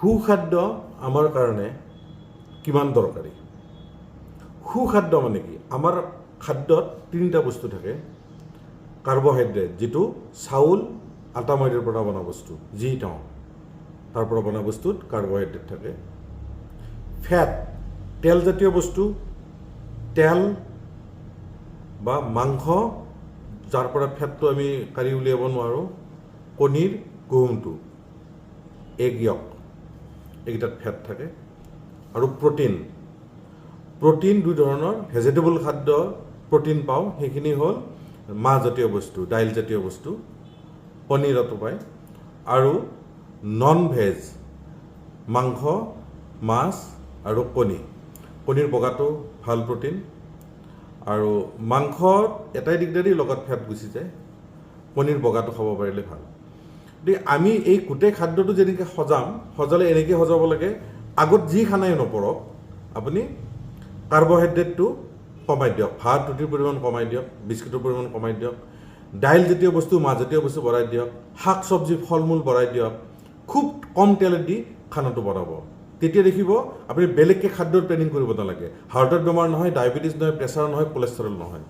সুখাদ্য আমাৰ কাৰণে কিমান দৰকাৰী সুখাদ্য মানে কি আমাৰ খাদ্যত তিনিটা বস্তু থাকে কাৰ্বহাইড্ৰেট যিটো চাউল আটা ময়দাৰ পৰা বনা বস্তু যি টাও তাৰ পৰা বনা বস্তুত কাৰ্বহাইড্ৰেট থাকে ফেট তেলজাতীয় বস্তু তেল বা মাংস যাৰ পৰা ফেটটো আমি কাঢ়ি উলিয়াব নোৱাৰোঁ কণীৰ কুহুমটো এগ য়ক এইকেইটাত ফেট থাকে আৰু প্ৰটিন দুই ধৰণৰ ভেজিটেবল খাদ্য প্ৰটিন পাওঁ সেইখিনি হ'ল মাহজাতীয় বস্তু দাইলজাতীয় বস্তু পনীৰতো পায় আৰু নন ভেজ মাংস মাছ আৰু কণীৰ বগাটো ভাল প্ৰটিন আৰু মাংসত এটাই দিগদাৰী লগত ফেট গুচি যায় কণীৰ বগাটো খাব পাৰিলে ভাল গতিকে আমি এই গোটেই খাদ্যটো যেনেকৈ সজালে এনেকৈ সজাব লাগে আগত যি খানাই নপৰক আপুনি কাৰ্বহাইড্ৰেটটো কমাই দিয়ক ভাত ৰুটিৰ পৰিমাণ কমাই দিয়ক বিস্কুটৰ পৰিমাণ কমাই দিয়ক দাইলজাতীয় বস্তু মাহজাতীয় বস্তু বঢ়াই দিয়ক শাক চব্জি ফল মূল বঢ়াই দিয়ক খুব কম তেলত দি খানাটো বনাব তেতিয়া দেখিব আপুনি বেলেগকৈ খাদ্যৰ প্লেনিং কৰিব নালাগে হাৰ্টৰ বেমাৰ নহয় ডায়েবেটিছ নহয় প্ৰেছাৰ নহয় কোলেষ্ট্ৰল নহয়